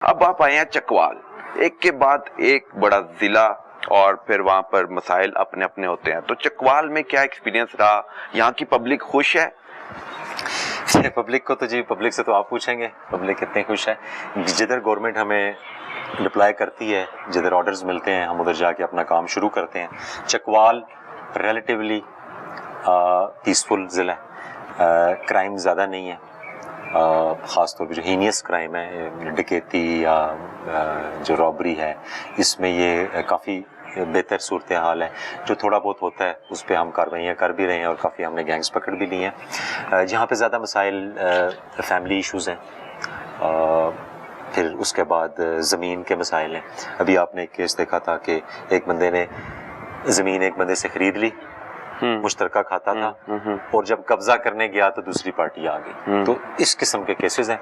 اب آپ آئے ہیں چکوال، ایک کے بعد ایک بڑا ضلع اور پھر وہاں پر مسائل اپنے اپنے ہوتے ہیں، تو چکوال میں کیا ایکسپیرینس رہا؟ یہاں کی پبلک خوش ہے؟ پبلک کو تو جی پبلک سے تو آپ پوچھیں گے، پبلک کتنے خوش ہے. جدھر گورنمنٹ ہمیں رپلائی کرتی ہے، جدھر آرڈرز ملتے ہیں، ہم ادھر جا کے اپنا کام شروع کرتے ہیں. چکوال ریلیٹیولی پیسفل ضلع ہے، کرائم زیادہ نہیں ہے، خاص طور پہ جو ہینیس کرائم ہے، ڈکیتی یا جو رابری ہے، اس میں یہ کافی بہتر صورتحال ہے. جو تھوڑا بہت ہوتا ہے اس پہ ہم کارروائیاں کر بھی رہے ہیں اور کافی ہم نے گینگز پکڑ بھی لی ہیں. جہاں پہ زیادہ مسائل فیملی ایشوز ہیں، پھر اس کے بعد زمین کے مسائل ہیں. ابھی آپ نے ایک کیس دیکھا تھا کہ ایک بندے نے زمین ایک بندے سے خرید لی، مشترکہ کھاتا تھا، اور جب قبضہ کرنے گیا تو دوسری پارٹی آ گئی. تو اس قسم کے کیسز ہیں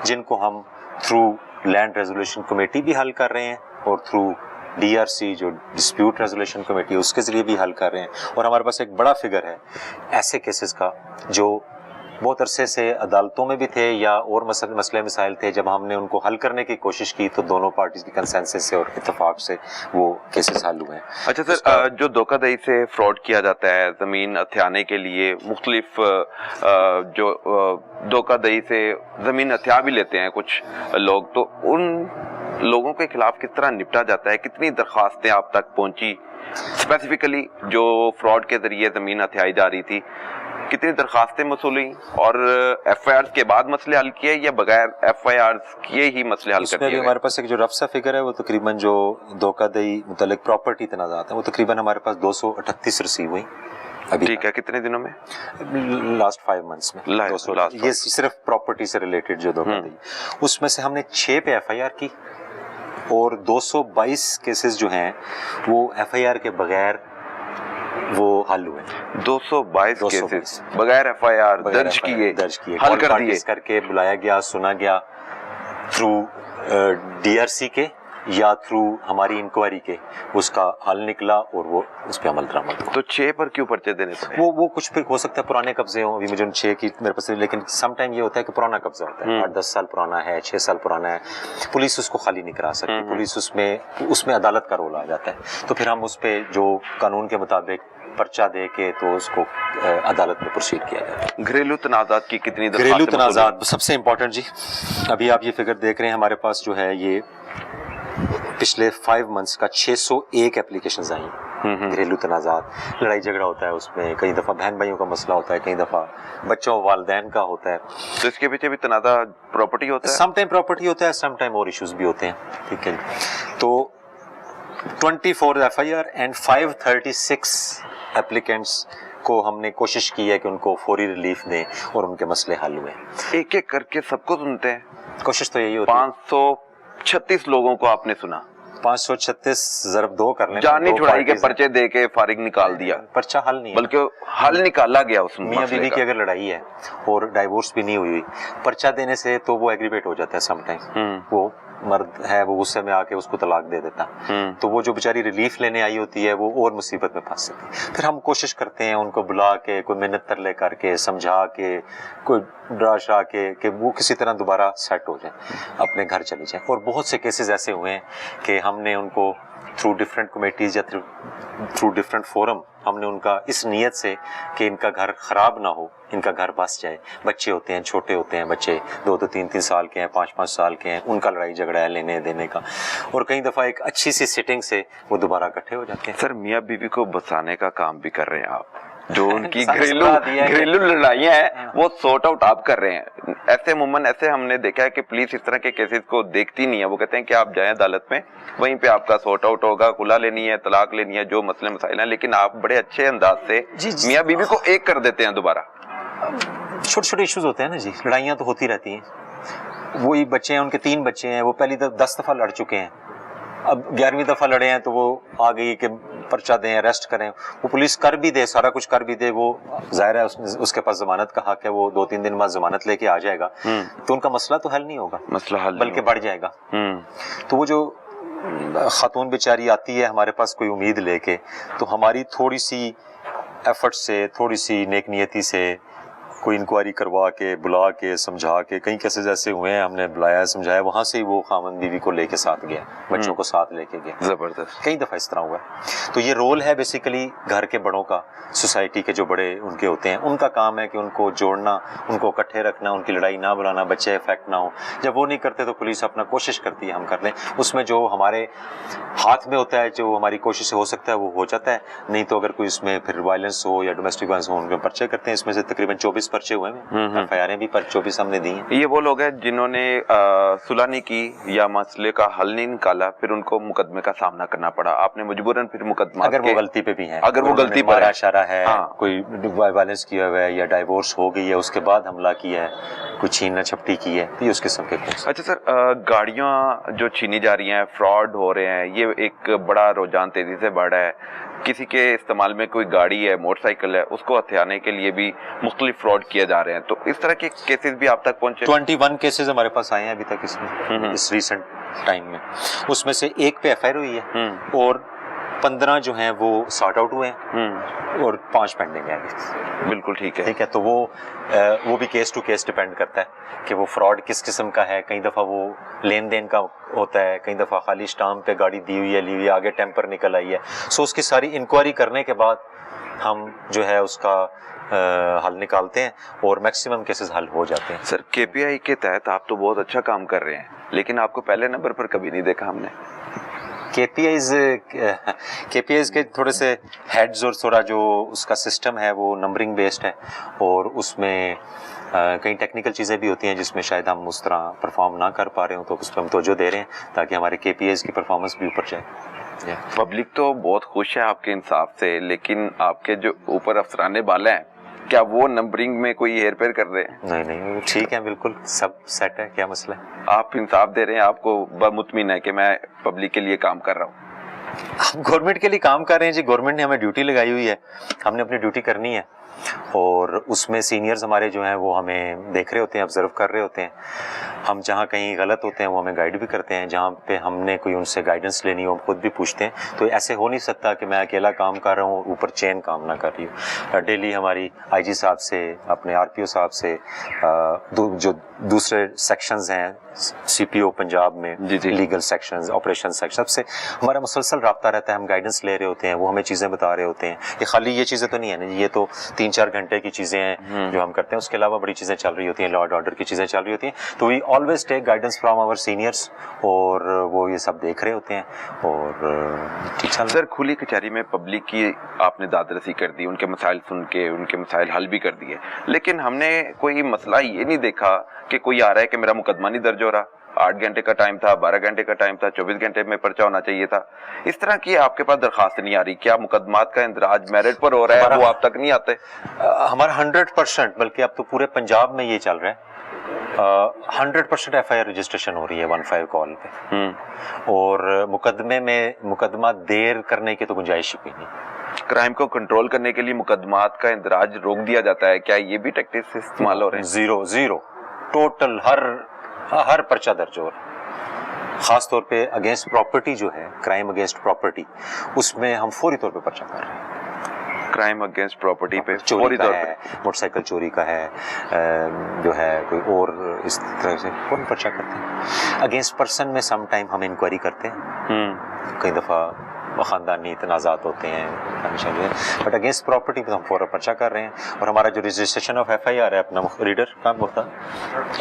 جن کو ہم تھرو لینڈ ریزولوشن کمیٹی بھی حل کر رہے ہیں اور تھرو ڈی آر سی جو ڈسپیوٹ ریزولوشن کمیٹی اس کے ذریعے بھی حل کر رہے ہیں. اور ہمارے پاس ایک بڑا فگر ہے ایسے کیسز کا جو بہت عرصے سے عدالتوں میں بھی تھے یا اور مسئلے مسائل تھے، جب ہم نے ان کو حل کرنے کی کوشش کی تو دونوں پارٹیز کی کنسنسس سے اور اتفاق سے وہ کیسز حل ہوئے ہیں. اچھا سر، جو دھوکہ دہی سے فراڈ کیا جاتا ہے زمین ہتھیانے کے لیے، مختلف جو دھوکہ دہی سے زمین ہتھیا بھی لیتے ہیں کچھ لوگ، تو ان لوگوں کے خلاف کس طرح نپٹا جاتا ہے؟ کتنی درخواستیں آپ تک پہنچی اسپیسیفکلی جو فراڈ کے ذریعے زمین ہتھیائی جا رہی تھی؟ کتنی درخواستیں موصول ہوئیں اور ایف آئی آر کے بعد مسئلے حل کیے یا بغیر ایف آئی آر کیے ہی مسئلے حل کر دیے گئے؟ ہمارے پاس ایک جو رف سا فگر ہے وہ تقریباً جو دھوکہ دہی متعلق پراپرٹی تنازعات ہیں وہ تقریباً ہمارے پاس 238 ریسیو ہوئی. ٹھیک ہے، کتنے دنوں میں؟ لاسٹ 5 منتھس میں. یہ صرف پراپرٹی سے ریلیٹڈ جو دھوکہ دہی، اس میں سے ہم نے 6 پہ ایف آئی آر کی اور 222 کیسز جو ہیں وہ ایف آئی آر کے بغیر وہ حل ہوئے. 222 کیسز بغیر ایف آئی آر درج کیے حل کر دیے، کر کے بلایا گیا، سنا گیا تھرو ڈی آر سی کے یا تھرو ہماری انکوائری کے، اس کا حل نکلا اور وہ اس پہ عمل درآمد ہوا. تو 6 پر کیوں پرچے دینے تھے؟ وہ کچھ بھی ہو سکتا ہے، پرانے قبضے ہوں. ابھی مجھے 6 کی میرے پاس، لیکن سم ٹائم یہ ہوتا ہے کہ پرانا قبضہ ہوتا ہے، 8-10 سال پرانا ہے، 6 سال پرانا ہے، پولیس اس کو خالی نہیں کرا سکتی. پولیس اس میں عدالت کا رول آ جاتا ہے. تو پھر ہم اس پہ جو قانون کے مطابق پرچہ دے کے تو اس کو عدالت میں پروسیڈ کیا جاتا ہے. گھریلو تنازعات کی کتنی گھریلو تنازعات سب سے امپورٹنٹ جی، ابھی آپ یہ فگر دیکھ رہے ہیں ہمارے پاس جو ہے یہ پچھلے 5 منتھس کا 601 اپلیکیشنز آئی ہیں. گھریلو تنازعات، لڑائی جھگڑا ہوتا ہے، اس میں کئی دفعہ بہن بھائیوں کا مسئلہ ہوتا ہے، کئی دفعہ بچوں والدین کا ہوتا ہے. تو اس کے پیچھے بھی تنازع پراپرٹی ہوتا ہے؟ سم ٹائم پراپرٹی ہوتا ہے، سم ٹائم اور ایشوز بھی ہوتے ہیں. ٹھیک ہے، تو 24 F I R and 536 applicants کو ہم نے کوشش کی ہے کہ ان کو فوری ریلیف دیں اور ان کے مسئلے حل ہوئے. ایک ایک کر کے سب کو سنتے ہیں؟ کوشش تو یہی ہوتی ہے. 536 لوگوں کو آپ نے سنا؟ 536 ضرب 2 کر لیں. جانی چھڑائی کے پرچے دے کے فارغ نکال دیا، پرچہ حل نہیں ہے، بلکہ حل نکالا گیا. اس میاں بیوی کی اگر لڑائی ہے اور ڈائیورس بھی نہیں ہوئی، پرچہ دینے سے تو وہ ایگریویٹ ہو جاتا ہے. سم ٹائم وہ مرد ہے وہ غصے میں آ کے اس کو طلاق دے دیتا، تو وہ جو بیچاری ریلیف لینے آئی ہوتی ہے وہ اور مصیبت میں پھنس سکتی ہے. پھر ہم کوشش کرتے ہیں ان کو بلا کے، کوئی منت ترلے کر کے، سمجھا کے، کوئی ڈرا شرا کے کہ وہ کسی طرح دوبارہ سیٹ ہو جائیں، اپنے گھر چلے جائیں. اور بہت سے کیسز ایسے ہوئے ہیں کہ ہم نے ان کو تھرو ڈفرینٹ کمیٹیز یا تھرو ڈفرینٹ فورم ہم نے ان کا اس نیت سے کہ ان کا گھر خراب نہ ہو، ان کا گھر بس جائے. بچے ہوتے ہیں، چھوٹے ہوتے ہیں بچے، 2-2 3-3 سال کے ہیں، 5-5 سال کے ہیں، ان کا لڑائی جھگڑا ہے لینے دینے کا، اور کئی دفعہ ایک اچھی سی سیٹنگ سے وہ دوبارہ اکٹھے ہو جاتے ہیں. سر، میاں بیوی کو بسانے کا کام بھی کر رہے ہیں آپ، جو ان کی گھریلو لڑائیاں ہیں وہ سارٹ آؤٹ آپ کر رہے ہیں. ایسے عموماً ایسے ہم نے دیکھا ہے کہ پولیس اس طرح کے کیسز کو دیکھتی نہیں ہے، وہ کہتے ہیں کہ آپ جائیں عدالت میں، وہیں پہ آپ کا سارٹ آؤٹ ہوگا، خلا لینی ہے، طلاق لینی ہے، جو مسئلے مسائل ہیں. لیکن آپ بڑے اچھے انداز سے میاں بیوی کو ایک کر دیتے ہیں دوبارہ. چھوٹے چھوٹے ایشوز ہوتے ہیں نا جی، لڑائیاں تو ہوتی رہتی ہیں. وہی بچے ہیں، ان کے 3 بچے ہیں، وہ پہلی 10 دفعہ لڑ چکے ہیں، اب 11ویں دفعہ لڑے ہیں تو وہ آ گئی کہ پرچہ دیں، اریسٹ کریں. وہ پولیس کر بھی دے، سارا کچھ کر بھی دے، وہ ظاہر ہے اس کے پاس ضمانت کا حق ہے، وہ 2-3 دن بعد ضمانت لے کے آ جائے گا، تو ان کا مسئلہ تو حل نہیں ہوگا، مسئلہ حل بلکہ بڑھ جائے گا. تو وہ جو خاتون بیچاری آتی ہے ہمارے پاس کوئی امید لے کے، تو ہماری تھوڑی سی ایفرٹ سے، تھوڑی سی نیک نیتی سے कोई इंक्वायरी करवा के बुला के समझा के, कई केसेस ऐसे हुए हैं हमने बुलाया समझाया, वहां से ही वो खामन बीवी को लेके साथ गया, बच्चों को साथ लेके गया। जबरदस्त। कई दफा इस तरह हुआ है। तो ये रोल है बेसिकली घर के बड़ों का, सोसाइटी के जो बड़े उनके होते हैं, उनका काम है कि उनको जोड़ना, उनको इकट्ठे रखना, उनकी लड़ाई ना बुलाना, बच्चे इफेक्ट ना हो। जब वो नहीं करते तो पुलिस अपना कोशिश करती है हम कर लें, उसमें जो हमारे हाथ में होता है, जो हमारी कोशिश से हो सकता है वो हो जाता है। नहीं तो अगर कोई इसमें फिर वायलेंस हो या डोमेस्टिक वायलेंस हो, उनके पर्चे करते हैं। इसमें से तकरीबन 24 पर्चे हुए हैं, FIR भी पर 24 हमने दी हैं। ये वो लोग हैं जिन्होंने सुलह नहीं की या मसले का हल नहीं निकाला, फिर उनको मुकदमे का सामना करना पड़ा, आपने मजबूरन फिर मुकदमा, अगर वो गलती पे भी है, अगर वो गलती पर है, इशारा है, हाँ। कोई वायलेंस किया हुआ है या डाइवोर्स हो गई है, उसके बाद हमला किया है, कुछ छीना झपटी की है, तो ये उस किस्म के केस। अच्छा सर, गाड़ियां जो छीनी जा रही हैं, फ्रॉड हो रहे हैं, ये एक बड़ा रुझान तेजी से बढ़ रहा है। किसी के इस्तेमाल में कोई गाड़ी है, मोटरसाइकिल है, उसको हथियाने के लिए भी मुख्तलिफ फ्रॉड किए जा रहे हैं, तो इस तरह के केसेस भी आप तक पहुंचे? 21 केसेस हमारे पास आए हैं अभी तक इसमें, इस रिसेंट टाइम में। उसमें से एक पे FIR हुई है और 15 जो हैं वो सॉर्ट आउट हुए हैं और 5 पेंडिंग है अभी। बिल्कुल ठीक है। ठीक है, तो वो भी केस टू केस डिपेंड करता है कि वो फ्रॉड किस किस्म का है। कई दफ़ा वो लेन देन का होता है, कई दफ़ा खाली स्टाम्प पे गाड़ी दी हुई है, ली हुई है, आगे टेम्पर निकल आई है। सो उसकी सारी इंक्वायरी करने के बाद हम जो है उसका हल निकालते हैं और मैक्सिमम केसेस हल हो जाते हैं। सर, KPI के तहत आप तो बहुत अच्छा काम कर रहे हैं, लेकिन आपको पहले नंबर पर कभी नहीं देखा हमने। KPIs के थोड़े से हेड्स और थोड़ा जो उसका सिस्टम है वो नंबरिंग बेस्ड है और उसमें कई टेक्निकल चीज़ें भी होती हैं जिसमें शायद हम उस तरह परफॉर्म ना कर पा रहे हो, तो उस पर हम तवज्जो दे रहे हैं ताकि हमारे KPIs की परफॉर्मेंस भी ऊपर जाए। पब्लिक तो बहुत खुश है आपके इंसाफ से, लेकिन आपके जो ऊपर अफसराने बाले हैं, क्या वो नंबरिंग में कोई हेर फेर कर रहे हैं? नहीं, ठीक है, बिल्कुल सब सेट है। क्या मसला है? आप इंसाफ दे रहे हैं, आपको मुतमिन है कि मैं पब्लिक के लिए काम कर रहा हूँ? हम गवर्नमेंट के लिए काम कर रहे हैं जी। गवर्नमेंट ने हमें ड्यूटी लगाई हुई है, हमने अपनी ड्यूटी करनी है और उसमें सीनियर्स हमारे जो हैं वो हमें देख रहे होते हैं, ऑब्जर्व कर रहे होते हैं। हम जहाँ कहीं गलत होते हैं वो हमें गाइड भी करते हैं, जहाँ पे हमने कोई उनसे गाइडेंस लेनी हो हम खुद भी पूछते हैं। तो ऐसे हो नहीं सकता कि मैं अकेला काम कर रहा हूँ, ऊपर चेन काम ना कर रही हूँ। डेली हमारी IG साहब से, अपने RPO साहब से, जो दूसरे सेक्शंस हैं CPO पंजाब में, लीगल सेक्शंस, ऑपरेशन सेक्शन, सबसे हमारा मुसलसल राब्ता रहता है। हम गाइडेंस ले रहे होते हैं, वो हमें चीज़ें बता रहे होते हैं। ये खाली ये चीज़ें तो नहीं है ना, ये तो 3-4 घंटे की चीज़ें हैं जो हम करते हैं, उसके अलावा बड़ी चीज़ें चल रही होती हैं, लॉ एंड ऑर्डर की चीज़ें चल रही होती हैं। तो we always take guidance from our seniors और वो ये सब देख रहे होते हैं और ठीक है। सर, खुली कचहरी में पब्लिक की आपने दादरसी कर दी, उनके मसाइल सुन के उनके मसाइल हल भी कर दिए, लेकिन हमने कोई मसला ये नहीं देखा कि कोई आ रहा है कि मेरा मुकदमा नहीं दर्ज हो रहा, 8 घंटे का टाइम था, 12 घंटे का टाइम था, 24 घंटे में पर्चा होना चाहिए था। इस तरह की आपके पास दरखास्त नहीं आ रही। क्या मुकदमात का इंदराज मेरिट पर हो रहा है, वो आप तक नहीं आते? हमारा 100%, बल्कि अब तो पूरे पंजाब में ये चल रहा है, 100% FIR रजिस्ट्रेशन हो रही है 15 कॉल पे और मुकदमा देर करने की तो गुंजाइश ही नहीं। क्राइम को कंट्रोल करने के लिए मुकदमात का इंदराज रोक दिया जाता है, क्या ये भी टैक्टिक्स इस्तेमाल हो रहे हैं? जीरो टोटल हर पर्चा दर्ज हो रहा है। खास तौर पे अगेंस्ट प्रॉपर्टी जो है, क्राइम अगेंस्ट प्रॉपर्टी, उसमें हम फौरी तौर पे पर्चा कर रहे हैं। क्राइम अगेंस्ट प्रॉपर्टी पे चोरी का है, मोटरसाइकिल चोरी का है, जो है कोई और इस तरह से कौन पर्चा करते हैं। अगेंस्ट पर्सन में सम टाइम हम इंक्वायरी करते हैं, कई दफ़ा ख़ानदानी तनाज़ात होते हैं, बट अगेंस्ट प्रॉपर्टी पे हम फौरन पर्चा कर रहे हैं। और हमारा जो रजिस्ट्रेशन ऑफ FIR है अपना रीडर काम होता है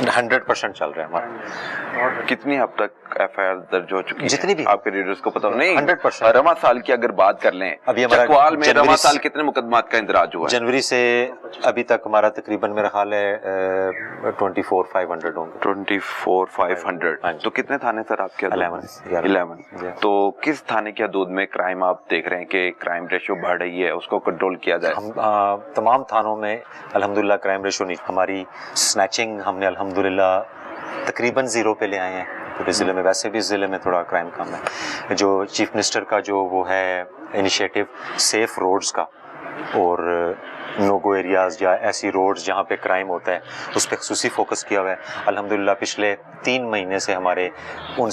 100% चल रहा है हमारा। कितनी अब तक FIR दर्ज हो चुकी है? जितनी भी आपके रीडर्स को पता नहीं? 100%। रवा साल की अगर बात कर लें, अभी हमारा चकवाल में रवा साल कितने मुकदमात का इंदराज हुआ? जनवरी से अभी तक हमारा तकरीबन मेरा ख्याल है 24,500 होंगे। 24,500। तो कितने थाने सर आपके? 11। तो किस थाने की हदूद में क्राइम आप देख रहे हैं कि क्राइम रेशियो बढ़ रही है, उसको कंट्रोल किया जाए? हम तमाम थानों में अल्हम्दुलिल्लाह क्राइम रेशियो नहीं, हमारी स्नैचिंग हमने अल्हम्दुलिल्लाह तकरीबन 0 पे ले आए हैं पूरे ज़िले में। वैसे भी ज़िले में थोड़ा क्राइम कम है। जो चीफ मिनिस्टर का जो वो है इनिशिएटिव सेफ रोड्स का और नो गो एरियाज़ या ऐसी रोड्स जहाँ पे क्राइम होता है उस पर खसूसी फोकस किया हुआ है। अल्हम्दुलिल्लाह पिछले 3 महीने से हमारे उन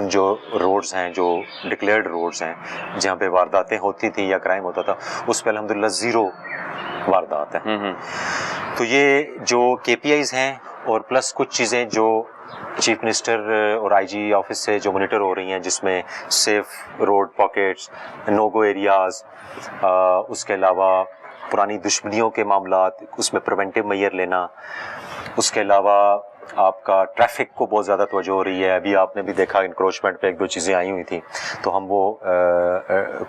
जो रोड्स हैं, जो डिक्लेयर्ड रोड्स हैं, जहाँ पे वारदातें होती थी या क्राइम होता था, उस पर अल्हम्दुलिल्लाह 0 वारदात है। तो ये जो KPIs हैं और प्लस कुछ चीज़ें जो चीफ मिनिस्टर और IG ऑफिस से जो मॉनिटर हो रही हैं, जिसमें सेफ रोड पॉकेट्स, नो गो एरियाज़, उसके अलावा पुरानी दुश्मनियों के मामलात, उसमें प्रिवेंटिव मेजर लेना, उसके अलावा आपका ट्रैफिक को बहुत ज़्यादा तवज्जो हो रही है। अभी आपने भी देखा इंक्रोचमेंट पे 1-2 चीज़ें आई हुई थी, तो हम वो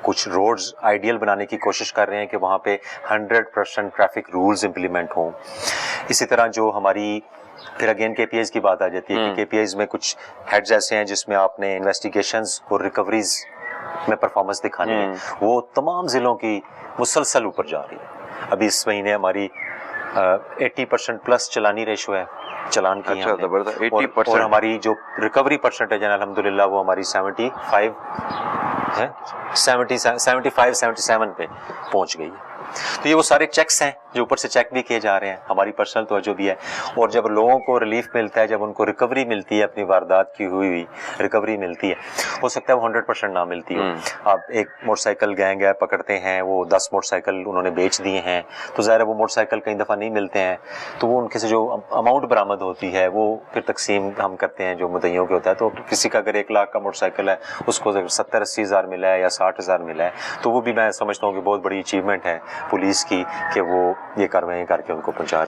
कुछ रोड्स आइडियल बनाने की कोशिश कर रहे हैं कि वहाँ पे 100% ट्रैफिक रूल्स इम्प्लीमेंट हों। इसी तरह जो हमारी फिर अगेन KPIs की बात आ जाती है कि KPIs में कुछ हेड्स ऐसे हैं जिसमें आपने इन्वेस्टिगेशंस और रिकवरीज में परफॉर्मेंस दिखानी है, वो तमाम ज़िलों की मुसलसल ऊपर जा रही है। अभी इस महीने हमारी 80% प्लस चलानी रेशो है, चलान की अच्छा, जबरदस्त 80%। और हमारी जो रिकवरी परसेंटेज है अल्हम्दुलिल्लाह वो हमारी 75 है, 77 पे पहुंच गई है। तो ये वो सारे चेक्स हैं जो ऊपर से चेक भी किए जा रहे हैं, हमारी पर्सनल तवज्जो भी है। और जब लोगों को रिलीफ मिलता है, जब उनको रिकवरी मिलती है, अपनी वारदात की हुई रिकवरी मिलती है, हो सकता है वो 100% ना मिलती हो। आप एक मोटरसाइकिल गैंग है, पकड़ते हैं, वो 10 मोटरसाइकिल उन्होंने बेच दिए हैं, तो ज़ाहिर है वो मोटरसाइकिल कई दफ़ा नहीं मिलते हैं, तो वो उनके से जो अमाउंट बरामद होती है वो फिर तकसीम हम करते हैं जो मुद्दइयों के होता है। तो किसी का अगर 1 लाख का मोटरसाइकिल है, उसको अगर 70-80 हज़ार मिला है या 60 हज़ार मिला है, तो वो भी मैं समझता हूँ कि बहुत बड़ी अचीवमेंट है पुलिस की कि वो ये कार्रवाई करके उनको पहुँचा